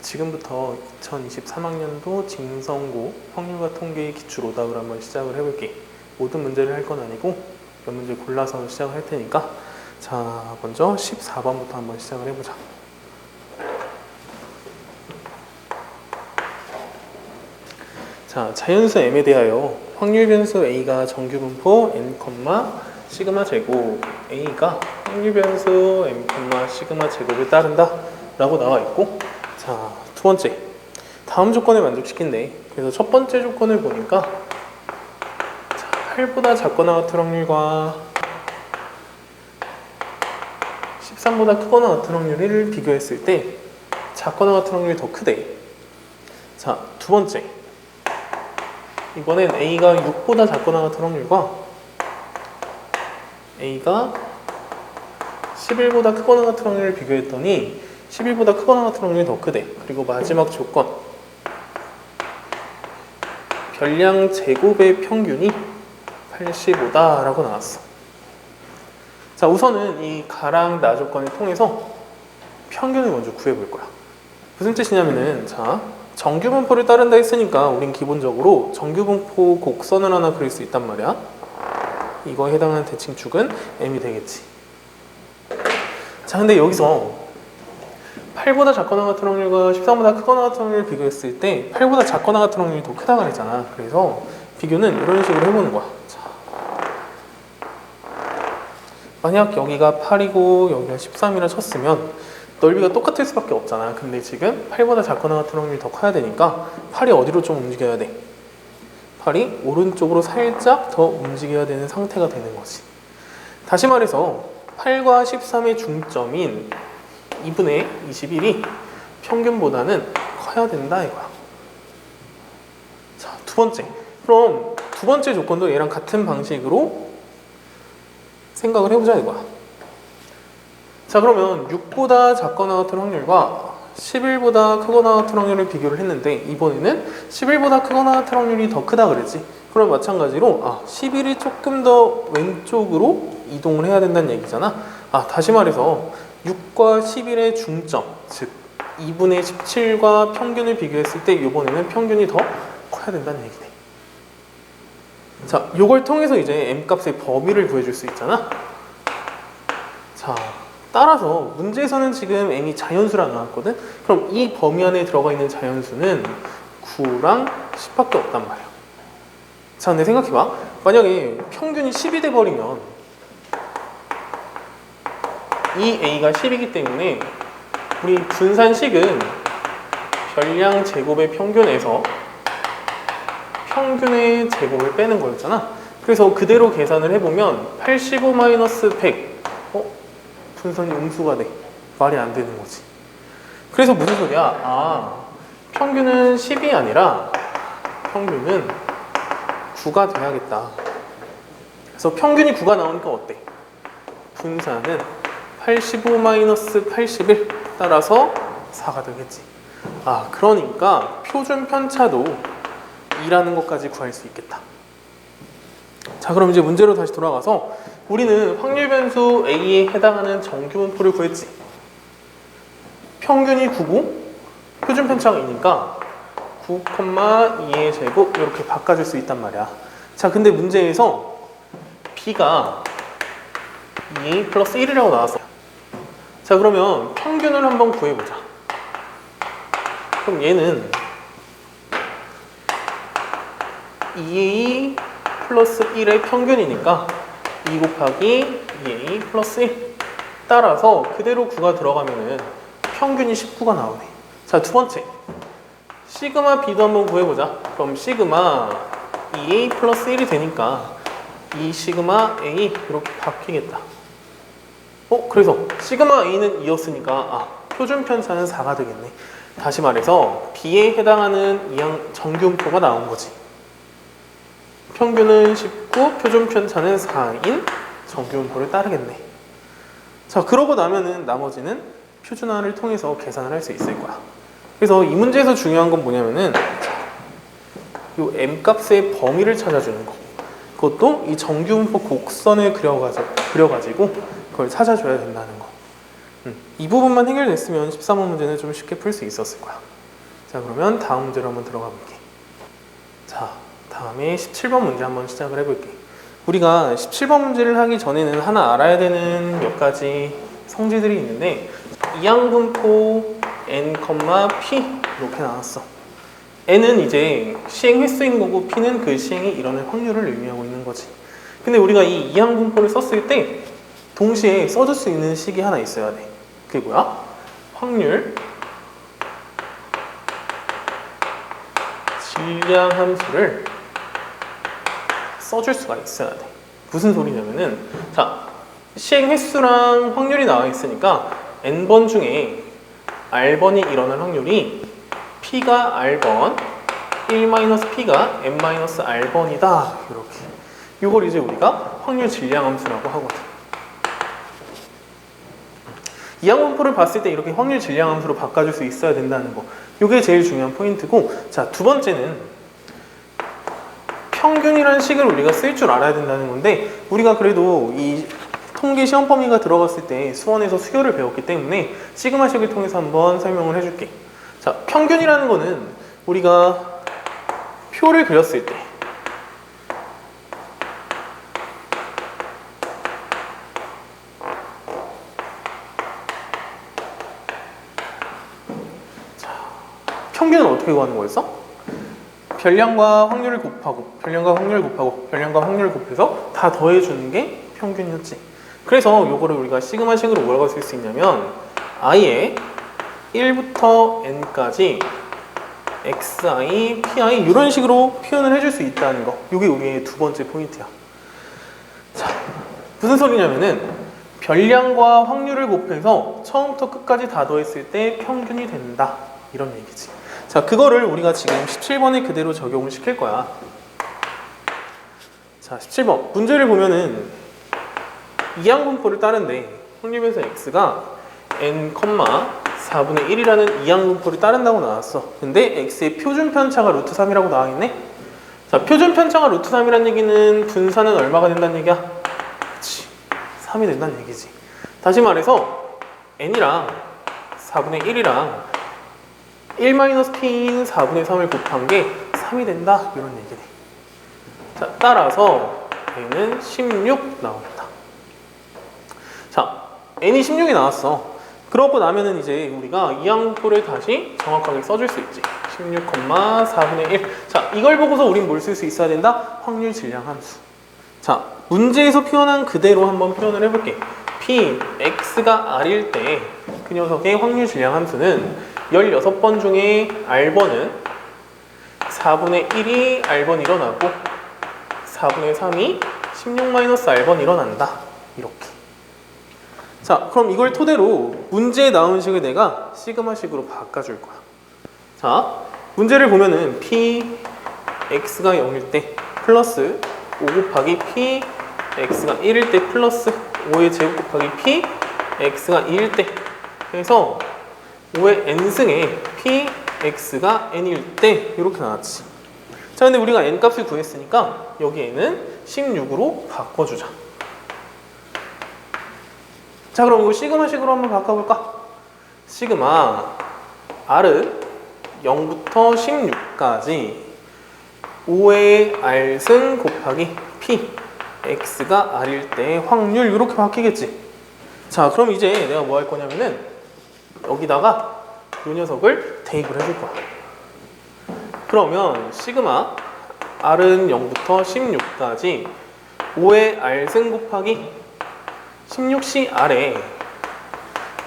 지금부터 2023학년도 징성고 확률과 통계의 기출 오답을 한번 시작을 해볼게. 모든 문제를 할 건 아니고 몇 문제 골라서 시작을 할 테니까, 자, 먼저 14번부터 한번 시작을 해보자. 자, 자연수 m에 대하여 확률 변수 a가 정규 분포 n, 시그마 제곱 a가 확률 변수 m, 시그마 제곱을 따른다 라고 나와 있고, 자, 두 번째, 다음 조건을 만족시킨대. 그래서 첫 번째 조건을 보니까, 자, 8보다 작거나 같은 확률과 13보다 크거나 같은 확률을 비교했을 때 작거나 같은 확률이 더 크대. 자, 두 번째, 이번엔 a가 6보다 작거나 같은 확률과 a가 11보다 크거나 같은 확률을 비교했더니 11보다 크거나 같은 확률이 더 크대. 그리고 마지막 조건, 별량 제곱의 평균이 85다 라고 나왔어. 자, 우선은 이 가랑 나 조건을 통해서 평균을 먼저 구해볼 거야. 무슨 뜻이냐면은, 자, 정규분포를 따른다 했으니까 우린 기본적으로 정규분포 곡선을 하나 그릴 수 있단 말이야. 이거에 해당하는 대칭축은 m이 되겠지. 자, 근데 여기서 8보다 작거나 같은 확률과 13보다 크거나 같은 확률을 비교했을 때 8보다 작거나 같은 확률이 더 크다고 그랬잖아. 그래서 비교는 이런 식으로 해보는 거야. 자, 만약 여기가 8이고 여기가 13이라 쳤으면 넓이가 똑같을 수밖에 없잖아. 근데 지금 8보다 작거나 같은 확률이 더 커야 되니까 8이 어디로 좀 움직여야 돼? 8이 오른쪽으로 살짝 더 움직여야 되는 상태가 되는 거지. 다시 말해서 8과 13의 중점인 2분의 21이 평균보다는 커야 된다 이거야. 자, 두 번째. 그럼 두 번째 조건도 얘랑 같은 방식으로 생각을 해보자 이거야. 자, 그러면 6보다 작거나 같은 확률과 11보다 크거나 같은 확률을 비교를 했는데, 이번에는 11보다 크거나 같은 확률이 더 크다 그랬지. 그럼 마찬가지로 11이 조금 더 왼쪽으로 이동을 해야 된다는 얘기잖아. 다시 말해서 6과 11의 중점, 즉 2분의 17과 평균을 비교했을 때 이번에는 평균이 더 커야 된다는 얘기네. 자, 요걸 통해서 이제 m값의 범위를 구해줄 수 있잖아. 자, 따라서 문제에서는 지금 m이 자연수라 나왔거든. 그럼 이 범위 안에 들어가 있는 자연수는 9랑 10밖에 없단 말이야. 자, 근데 생각해봐. 만약에 평균이 10이 돼버리면 이 a가 10이기 때문에 우리 분산식은 별량 제곱의 평균에서 평균의 제곱을 빼는 거였잖아. 그래서 그대로 계산을 해보면 85-100, 분산이 음수가 돼. 말이 안 되는 거지. 그래서 무슨 소리야? 평균은 10이 아니라 평균은 9가 돼야겠다. 그래서 평균이 9가 나오니까 어때? 분산은 85-81 따라서 4가 되겠지. 그러니까 표준 편차도 2라는 것까지 구할 수 있겠다. 자, 그럼 이제 문제로 다시 돌아가서 우리는 확률 변수 a에 해당하는 정규 분포를 구했지. 평균이 9고 표준 편차가 2니까 9,2의 제곱 이렇게 바꿔줄 수 있단 말이야. 자, 근데 문제에서 b가 2a 플러스 1이라고 나왔어요. 자, 그러면 평균을 한번 구해보자. 그럼 얘는 2a 플러스 1의 평균이니까 2 곱하기 2a 플러스 1 따라서 그대로 9가 들어가면은 평균이 19가 나오네. 자, 두 번째, 시그마 b도 한번 구해보자. 그럼 시그마 2a 플러스 1이 되니까 이 시그마 a 이렇게 바뀌겠다. 그래서 시그마 a는 2였으니까 표준 편차는 4가 되겠네. 다시 말해서 b에 해당하는 이항 정규분포가 나온 거지. 평균은 19, 표준 편차는 4인 정규분포를 따르겠네. 자, 그러고 나면은 나머지는 표준화를 통해서 계산을 할 수 있을 거야. 그래서 이 문제에서 중요한 건 뭐냐면은 이 m값의 범위를 찾아주는 거. 그것도 이 정규분포 곡선을 그려가지고 그걸 찾아줘야 된다는 거. 이 부분만 해결됐으면 13번 문제는 좀 쉽게 풀 수 있었을 거야. 자, 그러면 다음 문제로 한번 들어가 볼게. 자, 다음에 17번 문제 한번 시작을 해볼게. 우리가 17번 문제를 하기 전에는 하나 알아야 되는 몇 가지 성질들이 있는데, 이항분포 n, p 이렇게 나왔어. n은 이제 시행 횟수인 거고 p는 그 시행이 일어날 확률을 의미하고 있는 거지. 근데 우리가 이 이항분포를 썼을 때 동시에 써줄 수 있는 식이 하나 있어야 돼. 그게 뭐야? 확률 질량 함수를 써줄 수가 있어야 돼. 무슨 소리냐면은, 자, 시행 횟수랑 확률이 나와 있으니까 n번 중에 r번이 일어날 확률이 p가 r번, 1-p가 n-r번이다. 이렇게. 이걸 이제 우리가 확률 질량 함수라고 하거든. 이항분포를 봤을 때 이렇게 확률 질량 함수로 바꿔줄 수 있어야 된다는 거. 이게 제일 중요한 포인트고, 자, 두 번째는 평균이라는 식을 우리가 쓸 줄 알아야 된다는 건데, 우리가 그래도 이 통계 시험 범위가 들어갔을 때 수원에서 수열을 배웠기 때문에 시그마식을 통해서 한번 설명을 해줄게. 자, 평균이라는 거는 우리가 표를 그렸을 때 평균은 어떻게 구하는 거였어? 별량과 확률을 곱하고 별량과 확률을 곱하고 별량과 확률을 곱해서 다 더해주는 게 평균이었지. 그래서 요거를 우리가 시그마식으로 뭐라고 쓸 수 있냐면 i의 1부터 n까지 xi, pi 이런 식으로 표현을 해줄 수 있다는 거. 이게 우리의 두 번째 포인트야. 자, 무슨 소리냐면은 별량과 확률을 곱해서 처음부터 끝까지 다 더했을 때 평균이 된다. 이런 얘기지. 자, 그거를 우리가 지금 17번에 그대로 적용을 시킬 거야. 자, 17번 문제를 보면은 이항분포를 따른데 확률변수 x가 n, 4분의 1이라는 이항분포를 따른다고 나왔어. 근데 x의 표준 편차가 루트 3이라고 나와 있네. 자, 표준 편차가 루트 3이라는 얘기는 분산은 얼마가 된다는 얘기야? 그치, 3이 된다는 얘기지. 다시 말해서 n이랑 4분의 1이랑 1-p인 4분의 3을 곱한 게 3이 된다, 이런 얘기네. 자, 따라서 n은 16 나옵니다. 자, n이 16이 나왔어. 그러고 나면은 이제 우리가 이항분포를 다시 정확하게 써줄 수 있지. 16, 4분의 1. 자, 이걸 보고서 우린 뭘 쓸 수 있어야 된다? 확률 질량 함수. 자, 문제에서 표현한 그대로 한번 표현을 해볼게. p, x가 r일 때 그 녀석의 확률 질량 함수는 16번 중에 r번은 4분의 1이 r번 일어나고 4분의 3이 16-r번 일어난다. 이렇게. 자, 그럼 이걸 토대로 문제에 나온 식을 내가 시그마식으로 바꿔줄 거야. 자, 문제를 보면은 p, x가 0일 때 플러스 5 곱하기 p, x가 1일 때 플러스 5의 제곱 곱하기 p, x가 2일 때 그래서 5의 n승에 p, x가 n일 때 이렇게 나왔지. 자, 근데 우리가 n 값을 구했으니까 여기에는 16으로 바꿔주자. 자, 그럼 이거 시그마식으로 한번 바꿔볼까? 시그마 r은 0부터 16까지 5의 r승 곱하기 p, x가 r일 때 확률 이렇게 바뀌겠지. 자, 그럼 이제 내가 뭐 할 거냐면은 여기다가 이 녀석을 대입을 해줄 거야. 그러면 시그마 r은 0부터 16까지 5의 r승 곱하기 16C r에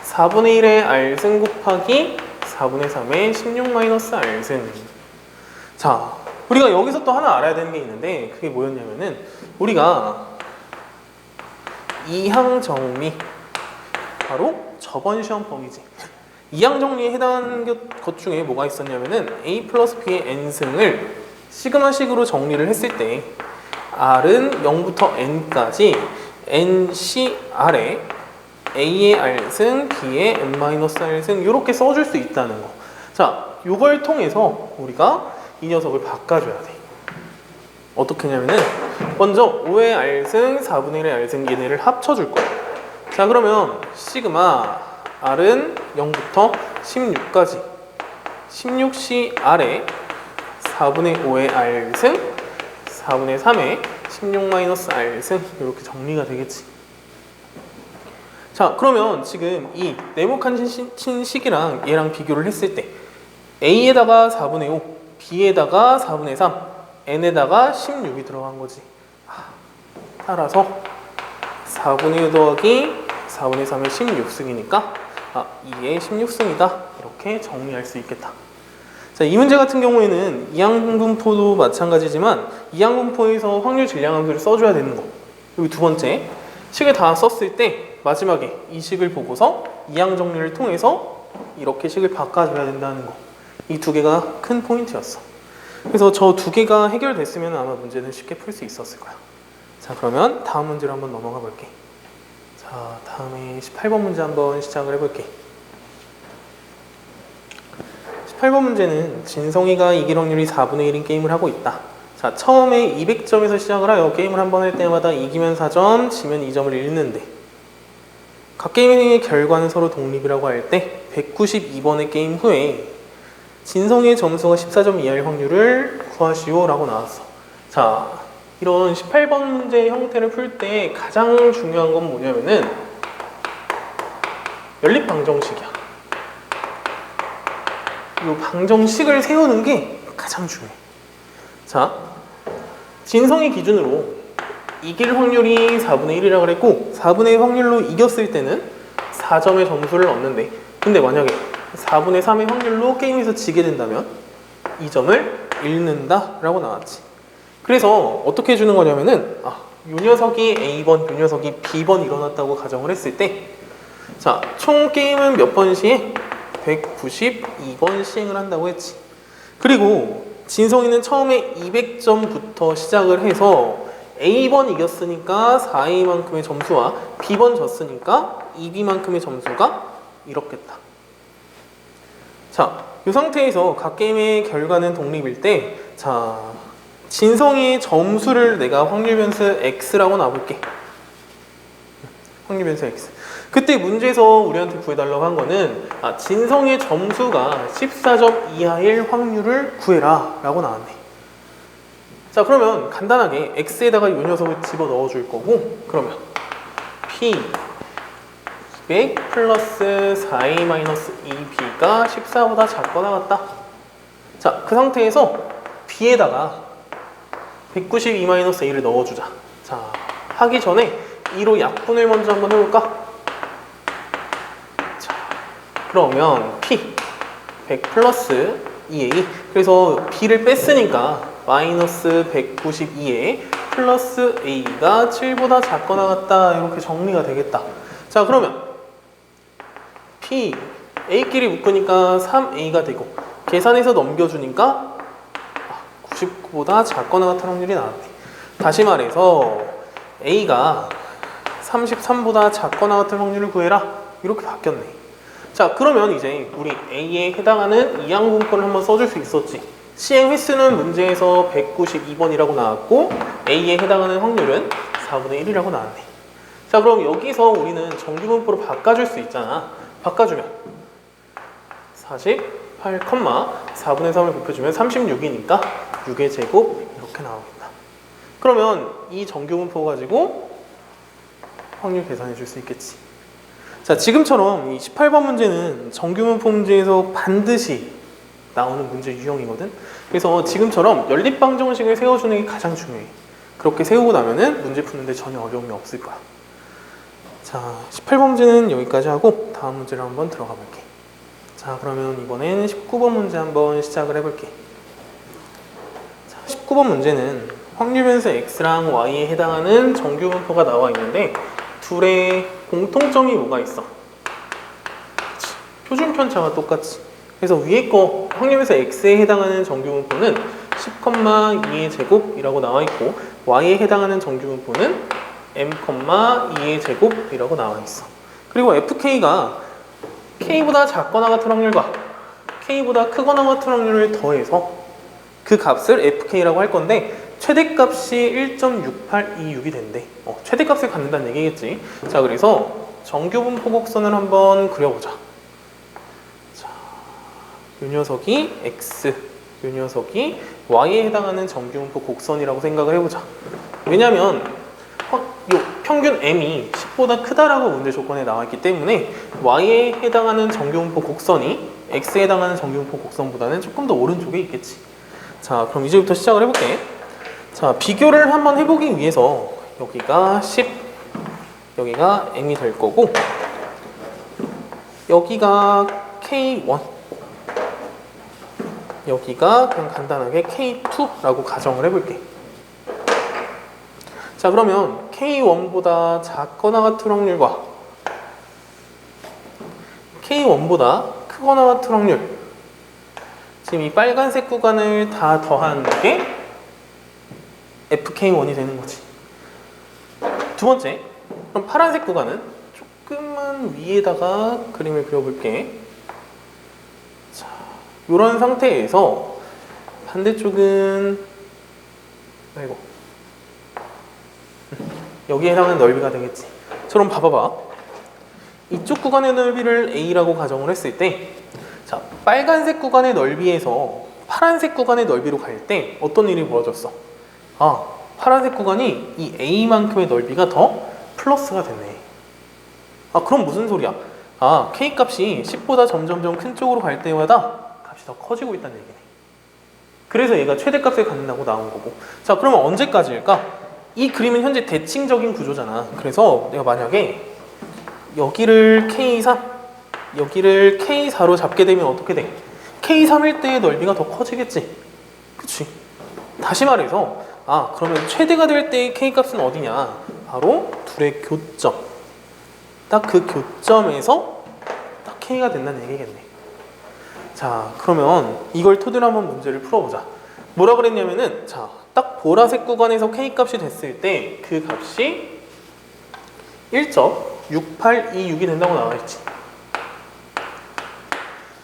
4분의 1의 r승 곱하기 4분의 3의 16-r승. 자, 우리가 여기서 또 하나 알아야 되는 게 있는데 그게 뭐였냐면은 우리가 이항정리, 바로 저번 시험 범위지. 이항정리에 해당하는 것 중에 뭐가 있었냐면은 a 플러스 b의 n승을 시그마식으로 정리를 했을 때 r은 0부터 n까지 NCR에 A의 R승, B의 N-R승 이렇게 써줄 수 있다는 거. 자, 이걸 통해서 우리가 이 녀석을 바꿔줘야 돼. 어떻게 하냐면은 먼저 5의 R승, 4분의 1의 R승 얘네를 합쳐줄 거야. 자, 그러면 시그마 R은 0부터 16까지 16C 아래 4분의 5의 R승 4분의 3의 16-R승 이렇게 정리가 되겠지. 자, 그러면 지금 이 네모칸 식이랑 얘랑 비교를 했을 때 A에다가 4분의 5, B에다가 4분의 3, N에다가 16이 들어간 거지. 따라서 4분의 5 더하기 4분의 3의 16승이니까 2의 16승이다. 이렇게 정리할 수 있겠다. 자, 이 문제 같은 경우에는 이항분포도 마찬가지지만 이항분포에서 확률 질량함수를 써줘야 되는 거. 그리고 두 번째, 식을 다 썼을 때 마지막에 이 식을 보고서 이항 정리를 통해서 이렇게 식을 바꿔줘야 된다는 거. 이 두 개가 큰 포인트였어. 그래서 저 두 개가 해결됐으면 아마 문제는 쉽게 풀 수 있었을 거야. 자, 그러면 다음 문제로 한번 넘어가 볼게. 자, 다음에 18번 문제 한번 시작을 해볼게. 18번 문제는 진성이가 이길 확률이 4분의 1인 게임을 하고 있다. 자, 처음에 200점에서 시작을 하여 게임을 한 번 할 때마다 이기면 4점, 지면 2점을 잃는데 각 게임의 결과는 서로 독립이라고 할 때 192번의 게임 후에 진성이의 점수가 14점 이하일 확률을 구하시오 라고 나왔어. 자, 이런 18번 문제 형태를 풀 때 가장 중요한 건 뭐냐면은 연립방정식이야. 이 방정식을 세우는 게 가장 중요해. 자, 진성이 기준으로 이길 확률이 4분의 1이라고 그랬고 4분의 1 확률로 이겼을 때는 4점의 점수를 얻는데 근데 만약에 4분의 3의 확률로 게임에서 지게 된다면 2점을 잃는다 라고 나왔지. 그래서 어떻게 해주는 거냐면은 요 녀석이 A번, 요 녀석이 B번 일어났다고 가정을 했을 때 자, 총 게임은 몇 번 시에? 192번 시행을 한다고 했지. 그리고 진성이는 처음에 200점부터 시작을 해서 A번 이겼으니까 4A만큼의 점수와 B번 졌으니까 2B만큼의 점수가 이렇겠다. 자, 이 상태에서 각 게임의 결과는 독립일 때 자, 진성이의 점수를 내가 확률 변수 X라고 놔볼게. 확률 변수 X. 그때 문제에서 우리한테 구해달라고 한 거는 진성의 점수가 14점 이하일 확률을 구해라 라고 나왔네. 자, 그러면 간단하게 X에다가 이 녀석을 집어넣어 줄 거고 그러면 P 200 플러스 4A-2B가 14보다 작거나 같다. 자, 그 상태에서 B에다가 192-A를 넣어주자. 자, 하기 전에 2로 약분을 먼저 한번 해볼까? 자, 그러면 P 100 플러스 2A 그래서 B를 뺐으니까 마이너스 192에 플러스 A가 7보다 작거나 같다. 이렇게 정리가 되겠다. 자, 그러면 P A끼리 묶으니까 3A가 되고 계산해서 넘겨주니까 99보다 작거나 같은 확률이 나왔네. 다시 말해서 A가 33보다 작거나 같은 확률을 구해라. 이렇게 바뀌었네. 자, 그러면 이제 우리 A에 해당하는 이항분포를 한번 써줄 수 있었지. 시행 횟수는 문제에서 192번이라고 나왔고 A에 해당하는 확률은 4분의 1이라고 나왔네. 자, 그럼 여기서 우리는 정규분포로 바꿔줄 수 있잖아. 바꿔주면 48, 4분의 3을 곱해주면 36이니까 6의 제곱 이렇게 나오겠다. 그러면 이 정규분포 가지고 확률 계산해 줄 수 있겠지. 자, 지금처럼 이 18번 문제는 정규분포 문제에서 반드시 나오는 문제 유형이거든. 그래서 지금처럼 연립방정식을 세워주는 게 가장 중요해. 그렇게 세우고 나면은 문제 푸는데 전혀 어려움이 없을 거야. 자, 18번 문제는 여기까지 하고 다음 문제를 한번 들어가 볼게. 자, 그러면 이번엔 19번 문제 한번 시작을 해볼게. 자, 19번 문제는 확률 변수 X랑 Y에 해당하는 정규분포가 나와 있는데 둘의 공통점이 뭐가 있어? 그치. 표준 편차가 똑같지. 그래서 위에 거 확률 변수 X에 해당하는 정규분포는 10,2의 제곱이라고 나와 있고 Y에 해당하는 정규분포는 m,2의 제곱이라고 나와 있어. 그리고 FK가 K보다 작거나 같은 확률과 K보다 크거나 같은 확률을 더해서 그 값을 FK라고 할 건데 최대값이 1.6826이 된대. 최대값을 갖는다는 얘기겠지. 자, 그래서 정규분포 곡선을 한번 그려보자. 자, 요 녀석이 x, 요 녀석이 y에 해당하는 정규분포 곡선이라고 생각을 해보자. 왜냐면 요 평균 m이 10보다 크다라고 문제 조건에 나와있기 때문에 y에 해당하는 정규분포 곡선이 x에 해당하는 정규분포 곡선보다는 조금 더 오른쪽에 있겠지. 자, 그럼 이제부터 시작을 해볼게. 자, 비교를 한번 해보기 위해서 여기가 10, 여기가 m이 될 거고 여기가 K1, 여기가 그냥 간단하게 K2라고 가정을 해볼게. 자, 그러면 K1보다 작거나 같은 확률과 K1보다 크거나 같은 확률, 지금 이 빨간색 구간을 다 더한 게 FK1이 되는 거지. 두 번째, 그럼 파란색 구간은 조금만 위에다가 그림을 그려볼게. 자, 이런 상태에서 반대쪽은 아이고 여기에 해당하는 넓이가 되겠지. 저럼 봐봐봐. 이쪽 구간의 넓이를 A라고 가정을 했을 때, 자, 빨간색 구간의 넓이에서 파란색 구간의 넓이로 갈 때 어떤 일이 벌어졌어? 아, 파란색 구간이 이 A만큼의 넓이가 더 플러스가 됐네. 아, 그럼 무슨 소리야? 아, K 값이 10보다 점점점 큰 쪽으로 갈 때마다 값이 더 커지고 있다는 얘기네. 그래서 얘가 최대값을 갖는다고 나온 거고. 자, 그러면 언제까지일까? 이 그림은 현재 대칭적인 구조잖아. 그래서 내가 만약에 여기를 K3, 여기를 K4로 잡게 되면 어떻게 돼? K3일 때의 넓이가 더 커지겠지. 그치? 다시 말해서 아, 그러면 최대가 될 때의 K값은 어디냐? 바로 둘의 교점. 딱 그 교점에서 딱 K가 된다는 얘기겠네. 자, 그러면 이걸 토대로 한번 문제를 풀어보자. 뭐라 그랬냐면은, 자, 딱 보라색 구간에서 K값이 됐을 때 그 값이 1.6826이 된다고 나와있지.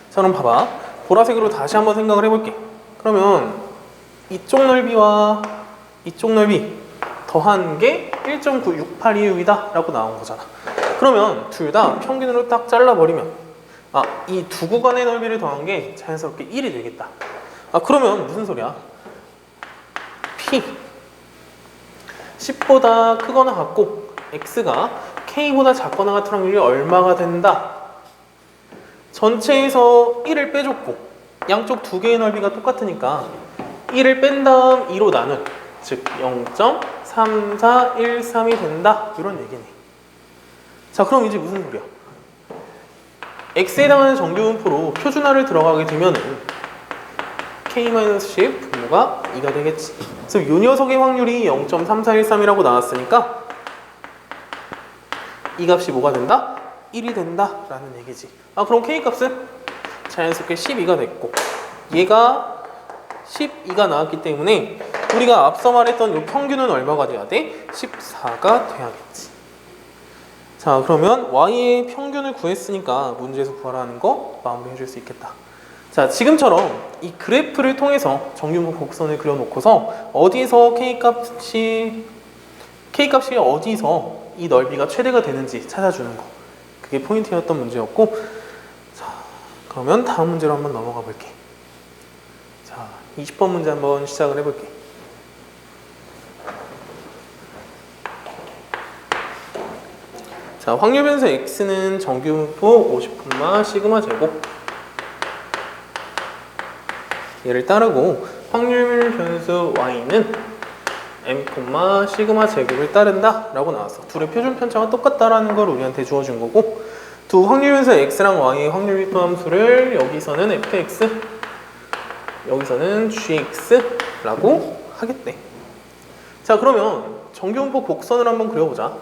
자, 그럼 봐봐. 보라색으로 다시 한번 생각을 해볼게. 그러면 이쪽 넓이와 이쪽 넓이 더한 게 1.96826이다 라고 나온 거잖아. 그러면 둘 다 평균으로 딱 잘라버리면 아, 이 두 구간의 넓이를 더한 게 자연스럽게 1이 되겠다. 아, 그러면 무슨 소리야? P 10보다 크거나 같고 X가 K보다 작거나 같은 확률이 얼마가 된다? 전체에서 1을 빼줬고 양쪽 두 개의 넓이가 똑같으니까 1을 뺀 다음 2로 나눈, 즉 0.3413이 된다, 이런 얘기네. 자, 그럼 이제 무슨 소리야? X에 해당하는 정규분포로 표준화를 들어가게 되면 K-10 분모가 2가 되겠지. 그래서 이 녀석의 확률이 0.3413이라고 나왔으니까 이 값이 뭐가 된다? 1이 된다 라는 얘기지. 아, 그럼 K값은 자연스럽게 12가 됐고 얘가 12가 나왔기 때문에 우리가 앞서 말했던 이 평균은 얼마가 돼야 돼? 14가 돼야겠지. 자, 그러면 Y의 평균을 구했으니까 문제에서 구하라는 거 마무리 해줄 수 있겠다. 자, 지금처럼 이 그래프를 통해서 정규분포 곡선을 그려놓고서 어디서 K값이 어디서 이 넓이가 최대가 되는지 찾아주는 거, 그게 포인트였던 문제였고, 자, 그러면 다음 문제로 한번 넘어가 볼게. 자, 20번 문제 한번 시작을 해볼게. 자, 확률 변수 X는 정규분포 50콤마 시그마 제곱, 얘를 따르고 확률 변수 Y는 M, 시그마 제곱을 따른다 라고 나왔어. 둘의 표준 편차가 똑같다라는 걸 우리한테 주어준 거고, 두 확률 변수 X랑 Y의 확률 빈도 함수를 여기서는 fx, 여기서는 gx 라고 하겠대. 자, 그러면 정규분포 곡선을 한번 그려보자.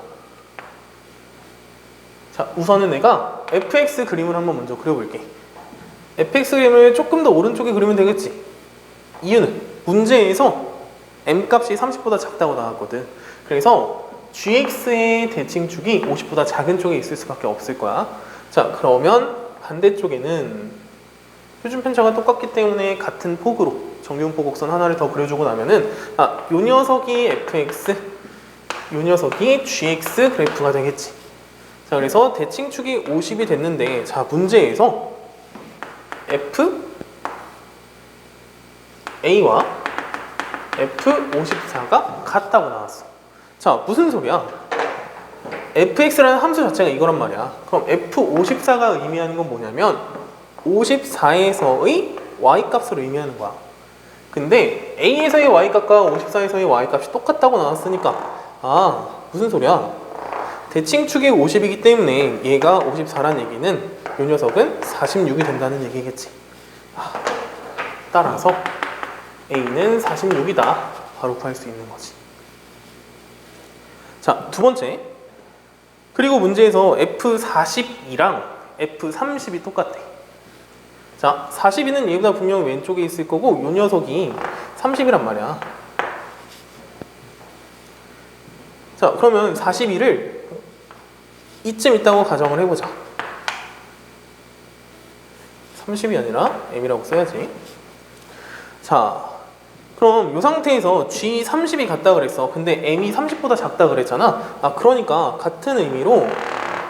자, 우선은 내가 fx 그림을 한번 먼저 그려볼게. fx 그림을 조금 더 오른쪽에 그리면 되겠지. 이유는 문제에서 m값이 30보다 작다고 나왔거든. 그래서 gx의 대칭축이 50보다 작은 쪽에 있을 수밖에 없을 거야. 자, 그러면 반대쪽에는 표준 편차가 똑같기 때문에 같은 폭으로 정규분포 곡선 하나를 더 그려주고 나면은 아, 요 녀석이 fx, 요 녀석이 gx 그래프가 되겠지. 자, 그래서 대칭축이 50이 됐는데, 자, 문제에서 f A와 F54가 같다고 나왔어. 자, 무슨 소리야? fx라는 함수 자체가 이거란 말이야. 그럼 F54가 의미하는 건 뭐냐면 54에서의 y값을 의미하는 거야. 근데 A에서의 y값과 54에서의 y값이 똑같다고 나왔으니까 아, 무슨 소리야? 대칭축이 50이기 때문에 얘가 54란 얘기는 이 녀석은 46이 된다는 얘기겠지. 따라서 A는 46이다. 바로 구할 수 있는 거지. 자, 두 번째. 그리고 문제에서 F42랑 F30이 똑같대. 자, 42는 얘보다 분명히 왼쪽에 있을 거고 이 녀석이 30이란 말이야. 자, 그러면 42를 이쯤 있다고 가정을 해보자. 30이 아니라 M이라고 써야지. 자, 그럼 이 상태에서 G30이 같다 그랬어. 근데 M이 30보다 작다 그랬잖아. 아, 그러니까 같은 의미로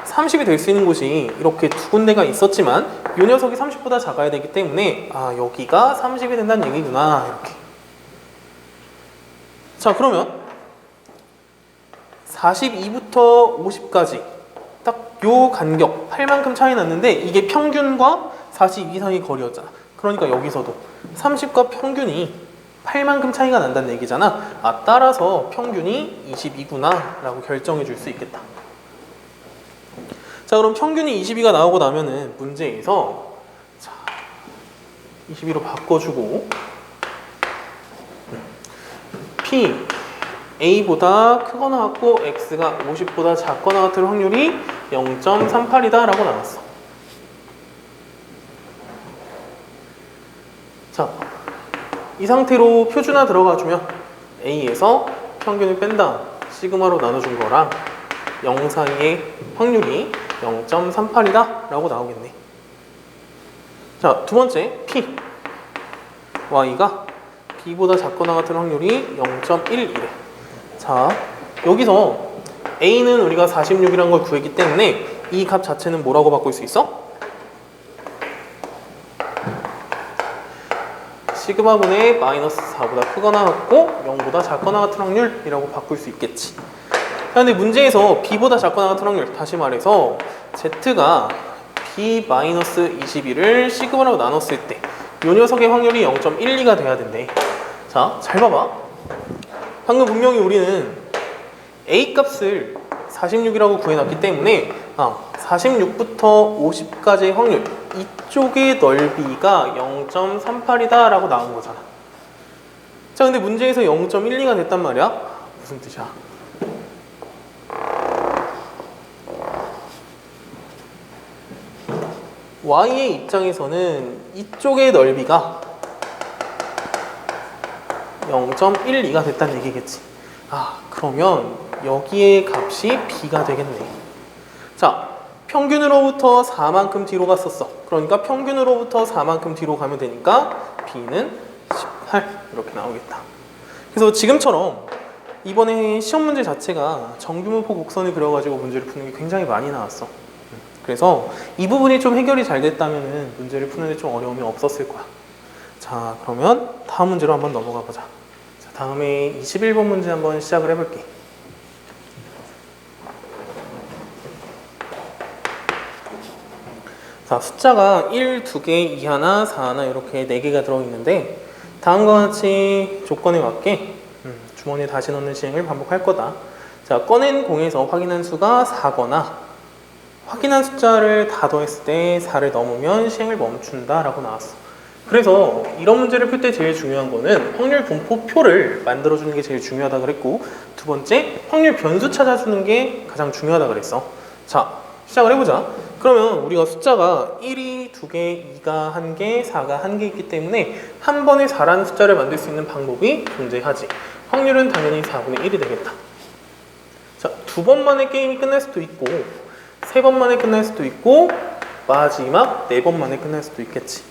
30이 될 수 있는 곳이 이렇게 두 군데가 있었지만 이 녀석이 30보다 작아야 되기 때문에 아, 여기가 30이 된다는 얘기구나. 이렇게. 자, 그러면 42부터 50까지 딱 요 간격 8만큼 차이 났는데 이게 평균과 42 이상의 거리였잖아. 그러니까 여기서도 30과 평균이 8만큼 차이가 난다는 얘기잖아. 아, 따라서 평균이 22구나 라고 결정해 줄 수 있겠다. 자, 그럼 평균이 22가 나오고 나면은 문제에서 자, 22로 바꿔주고 P A보다 크거나 같고 X가 50보다 작거나 같을 확률이 0.38이다 라고 나왔어. 자, 이 상태로 표준화 들어가주면 A에서 평균을 뺀 다음 시그마로 나눠준 거랑 0 사이의 확률이 0.38이다 라고 나오겠네. 자, 두 번째 P Y가 B보다 작거나 같은 확률이 0.11이래. 자, 여기서 A는 우리가 46이라는 걸 구했기 때문에 이 값 자체는 뭐라고 바꿀 수 있어? 시그마분의 마이너스 4보다 크거나 같고 0보다 작거나 같은 확률이라고 바꿀 수 있겠지. 근데 문제에서 B보다 작거나 같은 확률, 다시 말해서 Z가 B-21을 시그마로 나눴을 때 이 녀석의 확률이 0.12가 돼야 된대. 자, 잘 봐봐. 방금 분명히 우리는 A 값을 46이라고 구해놨기 때문에 46부터 50까지의 확률, 이쪽의 넓이가 0.38이다 라고 나온 거잖아. 자, 근데 문제에서 0.12가 됐단 말이야. 무슨 뜻이야? Y의 입장에서는 이쪽의 넓이가 0.12가 됐다는 얘기겠지. 아, 그러면 여기의 값이 B가 되겠네. 자, 평균으로부터 4만큼 뒤로 갔었어. 그러니까 평균으로부터 4만큼 뒤로 가면 되니까 B는 18 이렇게 나오겠다. 그래서 지금처럼 이번에 시험 문제 자체가 정규문법 곡선을 그려가지고 문제를 푸는 게 굉장히 많이 나왔어. 그래서 이 부분이 좀 해결이 잘 됐다면 문제를 푸는데 좀 어려움이 없었을 거야. 자, 그러면 다음 문제로 한번 넘어가 보자. 자, 다음에 21번 문제 한번 시작을 해볼게. 자, 숫자가 1, 2개, 2 하나, 4 하나 이렇게 4개가 들어있는데 다음과 같이 조건에 맞게 주머니에 다시 넣는 시행을 반복할 거다. 자, 꺼낸 공에서 확인한 수가 4거나 확인한 숫자를 다 더했을 때 4를 넘으면 시행을 멈춘다 라고 나왔어. 그래서 이런 문제를 풀 때 제일 중요한 거는 확률 분포표를 만들어주는 게 제일 중요하다 그랬고, 두 번째 확률 변수 찾아주는 게 가장 중요하다 그랬어. 자, 시작을 해보자. 그러면 우리가 숫자가 1이 2개, 2가 1개, 4가 1개 있기 때문에 한 번에 4라는 숫자를 만들 수 있는 방법이 존재하지. 확률은 당연히 4분의 1이 되겠다. 자, 2번 만에 게임이 끝날 수도 있고 3번 만에 끝날 수도 있고 마지막 4번 만에 끝날 수도 있겠지.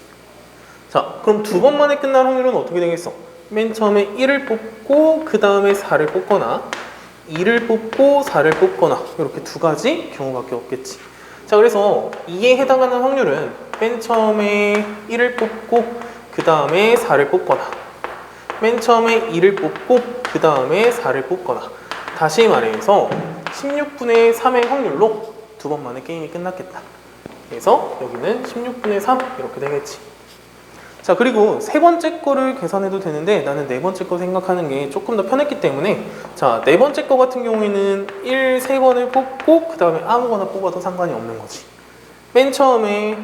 자, 그럼 2번 만에 끝날 확률은 어떻게 되겠어? 맨 처음에 1을 뽑고 그 다음에 4를 뽑거나 2를 뽑고 4를 뽑거나 이렇게 두 가지 경우밖에 없겠지. 자, 그래서 2에 해당하는 확률은 맨 처음에 1을 뽑고 그 다음에 4를 뽑거나 맨 처음에 2를 뽑고 그 다음에 4를 뽑거나, 다시 말해서 16분의 3의 확률로 두 번 만에 게임이 끝났겠다. 그래서 여기는 16분의 3 이렇게 되겠지. 자, 그리고 세 번째 거를 계산해도 되는데 나는 네 번째 거 생각하는 게 조금 더 편했기 때문에, 자, 네 번째 거 같은 경우에는 1 3번을 뽑고 그 다음에 아무거나 뽑아도 상관이 없는 거지. 맨 처음에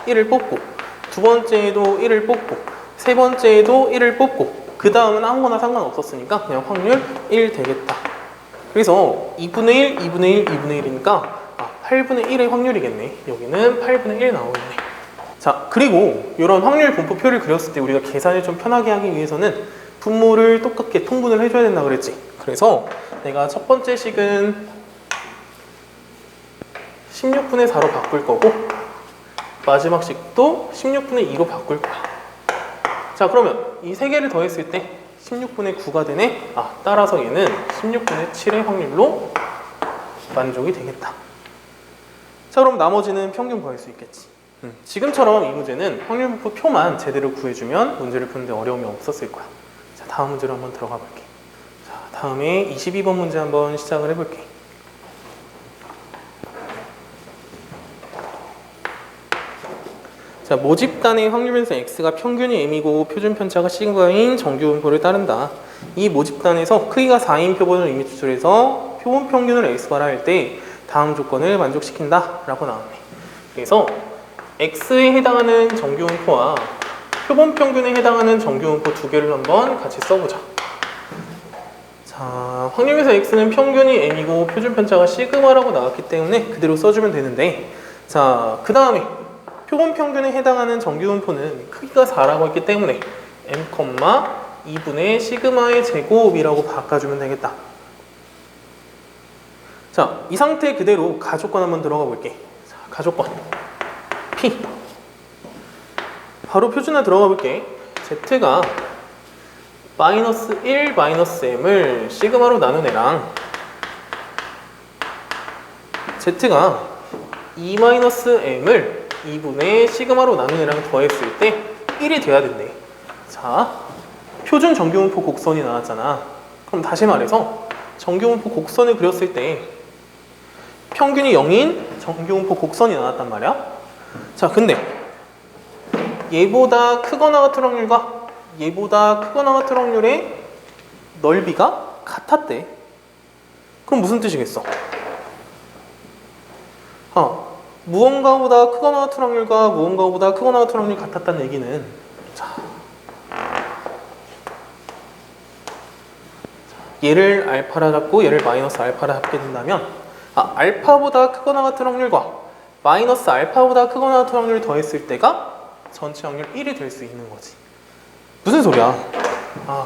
1을 뽑고, 두 번째에도 1을 뽑고, 세 번째에도 1을 뽑고, 그 다음은 아무거나 상관없었으니까 그냥 확률 1 되겠다. 그래서 2분의 1, 2분의 1, 2분의 1이니까 8분의 1의 확률이겠네. 여기는 8분의 1 나오겠네. 자, 그리고 이런 확률 분포표를 그렸을 때 우리가 계산을 좀 편하게 하기 위해서는 분모를 똑같게 통분을 해줘야 된다 그랬지. 그래서 내가 첫 번째 식은 16분의 4로 바꿀 거고, 마지막 식도 16분의 2로 바꿀 거야. 자, 그러면 이 세 개를 더했을 때 16분의 9가 되네. 따라서 얘는 16분의 7의 확률로 만족이 되겠다. 자, 그럼 나머지는 평균 구할 수 있겠지. 지금처럼 이 문제는 확률분포 표만 제대로 구해주면 문제를 푸는데 어려움이 없었을 거야. 자, 다음 문제로 한번 들어가 볼게. 자, 다음에 22번 문제 한번 시작을 해볼게. 자, 모집단의 확률 변수 x가 평균이 m이고 표준 편차가 sigma인 정규분포를 따른다. 이 모집단에서 크기가 4인 표본을 이미 추출해서 표본 평균을 x바라 할 때 다음 조건을 만족시킨다 라고 나왔네. 그래서 x에 해당하는 정규분포와 표본 평균에 해당하는 정규분포 두 개를 한번 같이 써보자. 자, 확률에서 x는 평균이 m이고 표준 편차가 시그마라고 나왔기 때문에 그대로 써주면 되는데, 자, 그 다음에 표본 평균에 해당하는 정규분포는 크기가 4라고 했기 때문에 m, 2분의 시그마의 제곱이라고 바꿔주면 되겠다. 자, 이 상태 그대로 가조건 한번 들어가 볼게. 자, 가조건 P. 바로 표준화 들어가 볼게. Z가 마이너스 1 마이너스 m을 시그마로 나눈 애랑 Z가 2 마이너스 m을 2분의 시그마로 나눈 애랑 더했을 때 1이 돼야 된대. 자, 표준 정규분포 곡선이 나왔잖아. 그럼 다시 말해서 정규분포 곡선을 그렸을 때 평균이 0인 정규분포 곡선이 나왔단 말이야. 자, 근데 얘보다 크거나 같은 확률과 얘보다 크거나 같은 확률의 넓이가 같았대. 그럼 무슨 뜻이겠어? 무언가보다 크거나 같은 확률과 무언가보다 크거나 같은 확률이 같았다는 얘기는, 자, 얘를 알파라 잡고 얘를 마이너스 알파라 잡게 된다면 알파보다 크거나 같은 확률과 마이너스 알파보다 크거나 같은 확률을 더했을 때가 전체 확률 1이 될 수 있는 거지. 무슨 소리야?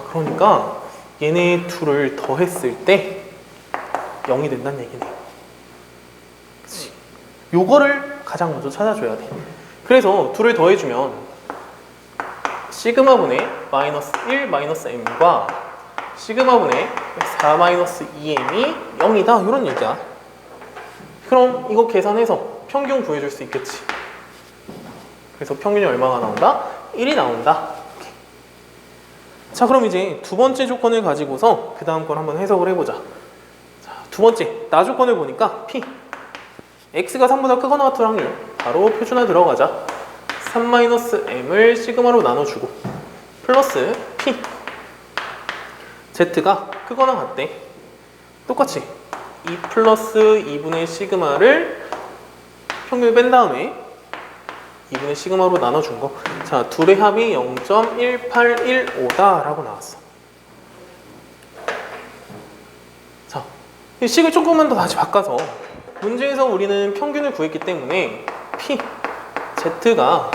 그러니까 얘네 둘을 더했을 때 0이 된다는 얘기네. 그치? 요거를 가장 먼저 찾아줘야 돼. 그래서 둘을 더해주면 시그마분의 마이너스 1 마이너스 m과 시그마분의 4 마이너스 2m이 0이다 이런 얘기야. 그럼 이거 계산해서 평균 구해줄 수 있겠지. 그래서 평균이 얼마가 나온다? 1이 나온다. 이렇게. 자, 그럼 이제 두 번째 조건을 가지고서 그 다음 걸 한번 해석을 해보자. 자, 두 번째 나 조건을 보니까 P x가 3보다 크거나 같은 확률, 바로 표준화 들어가자. 3-m을 시그마로 나눠주고 플러스 P Z가 크거나 같대. 똑같이 2 플러스 2분의 시그마를 평균을 뺀 다음에 2분의 시그마로 나눠준 거. 자, 둘의 합이 0.1815다 라고 나왔어. 자, 이 식을 조금만 더 다시 바꿔서 문제에서 우리는 평균을 구했기 때문에 P, Z가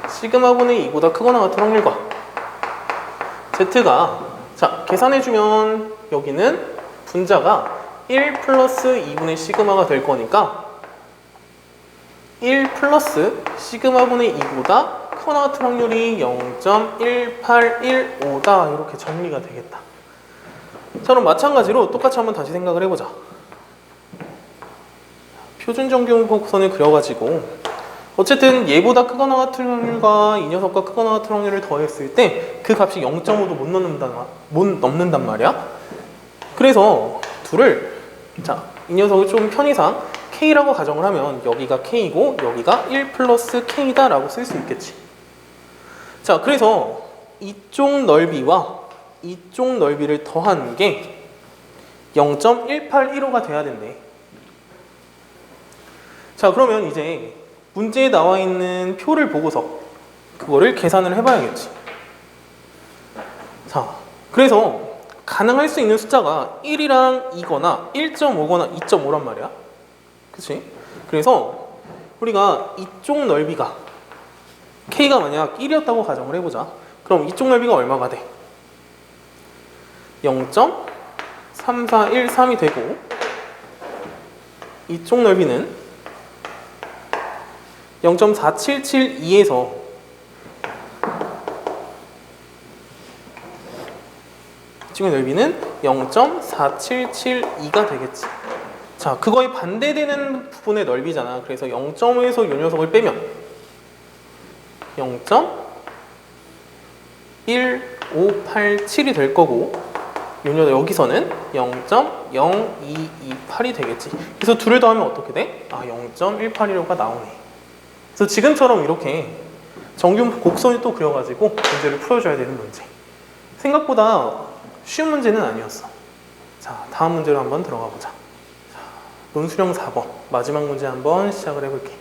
시그마분의 2보다 크거나 같은 확률과 Z가, 자, 계산해주면 여기는 분자가 1 플러스 2분의 시그마가 될 거니까 1 플러스 시그마분의 2보다 크거나 같은 확률이 0.1815다 이렇게 정리가 되겠다. 자, 그럼 마찬가지로 똑같이 한번 다시 생각을 해보자. 표준 정규분포 곡선을 그려가지고 어쨌든 얘보다 크거나 같은 확률과 이 녀석과 크거나 같은 확률을 더했을 때 그 값이 0.5도 못 넘는단 말이야. 그래서 둘을 이 녀석을 좀 편의상 K라고 가정을 하면 여기가 K고 여기가 1 플러스 K다 라고 쓸 수 있겠지. 자, 그래서 이쪽 넓이와 이쪽 넓이를 더한 게 0.1815가 돼야 된대. 자, 그러면 이제 문제에 나와 있는 표를 보고서 그거를 계산을 해봐야겠지. 자, 그래서 가능할 수 있는 숫자가 1이랑 2거나 1.5거나 2.5란 말이야. 그치? 그래서 우리가 이쪽 넓이가 K가 만약 1이었다고 가정을 해보자. 그럼 이쪽 넓이가 얼마가 돼? 0.3413이 되고 이쪽 넓이는 0.4772에서 이쪽의 넓이는 0.4772가 되겠지. 자, 그거에 반대되는 부분의 넓이잖아. 그래서 0.5에서 이 녀석을 빼면 0.1587이 될 거고 여기서는 0.0228이 되겠지. 그래서 둘을 더하면 어떻게 돼? 0.1815가 나오네. 그래서 지금처럼 이렇게 정규 곡선이 또 그려가지고 문제를 풀어줘야 되는 문제. 생각보다 쉬운 문제는 아니었어. 자, 다음 문제로 한번 들어가 보자. 자, 논술형 4번 마지막 문제 한번 시작을 해볼게.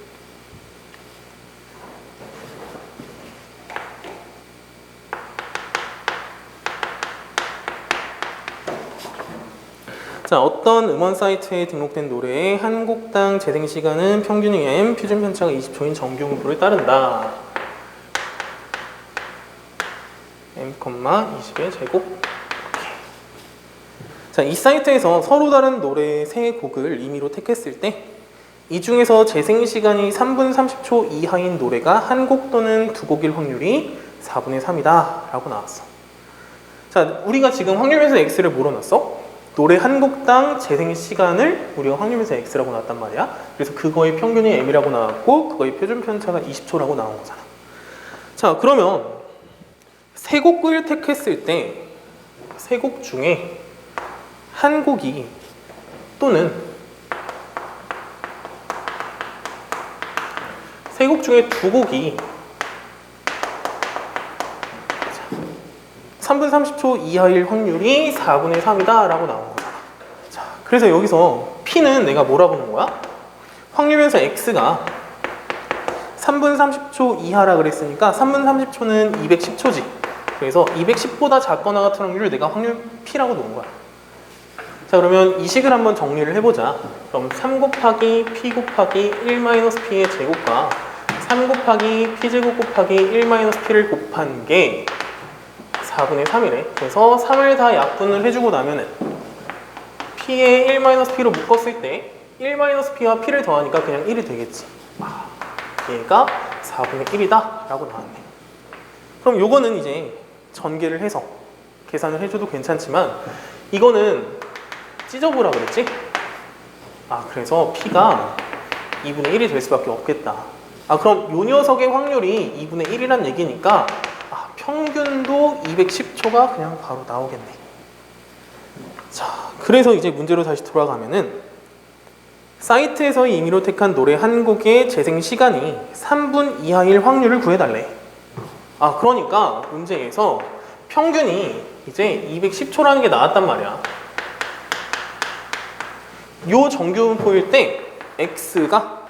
자, 어떤 음원 사이트에 등록된 노래의 한 곡당 재생 시간은 평균이 m, 표준 편차가 20초인 정규 분포를 따른다. m, 20의 제곱. 자, 이 사이트에서 서로 다른 노래의 세 곡을 임의로 택했을 때 이 중에서 재생 시간이 3분 30초 이하인 노래가 한 곡 또는 두 곡일 확률이 4분의 3이다 라고 나왔어. 자, 우리가 지금 확률면서 x를 뭐로 놨어? 노래 한 곡당 재생 시간을 우리가 확률면서 x라고 놨단 말이야. 그래서 그거의 평균이 m이라고 나왔고 그거의 표준 편차가 20초라고 나온 거잖아. 자, 그러면 세 곡을 택했을 때 세 곡 중에 한 곡이 또는 세 곡 중에 두 곡이 3분 30초 이하일 확률이 4분의 3이다 라고 나온 거잖아. 자, 그래서 여기서 P는 내가 뭐라고 놓은 거야? 확률면서 X가 3분 30초 이하라 그랬으니까 3분 30초는 210초지. 그래서 210보다 작거나 같은 확률을 내가 확률 P라고 놓은 거야. 자, 그러면 이 식을 한번 정리를 해보자. 그럼 3 곱하기 P 곱하기 1-P의 제곱과 3 곱하기 P제곱 곱하기 1-P를 곱한 게 4분의 3이래. 그래서 3을 다 약분을 해주고 나면은 P에 1-P로 묶었을 때 1-P와 P를 더하니까 그냥 1이 되겠지. 얘가 4분의 1이다 라고 나왔네. 그럼 요거는 이제 전개를 해서 계산을 해줘도 괜찮지만 이거는 찢어보라 그랬지? 그래서 P가 2분의 1이 될 수밖에 없겠다. 그럼 요 녀석의 확률이 2분의 1이란 얘기니까 평균도 210초가 그냥 바로 나오겠네. 자, 그래서 이제 문제로 다시 돌아가면은 사이트에서 임의로 택한 노래 한 곡의 재생 시간이 3분 이하일 확률을 구해달래. 그러니까 문제에서 평균이 이제 210초라는 게 나왔단 말이야. 요 정규 분포일 때 x가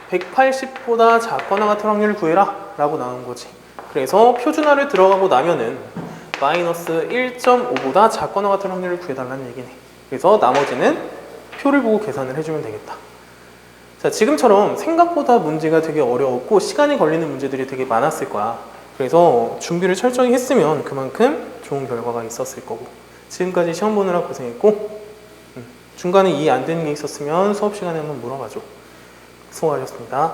180보다 작거나 같은 확률을 구해라 라고 나온 거지. 그래서 표준화를 들어가고 나면은 마이너스 1.5보다 작거나 같은 확률을 구해달라는 얘기네. 그래서 나머지는 표를 보고 계산을 해주면 되겠다. 자, 지금처럼 생각보다 문제가 되게 어려웠고 시간이 걸리는 문제들이 되게 많았을 거야. 그래서 준비를 철저히 했으면 그만큼 좋은 결과가 있었을 거고. 지금까지 시험 보느라 고생했고 중간에 이해 안 되는 게 있었으면 수업 시간에 한번 물어봐줘. 수고하셨습니다.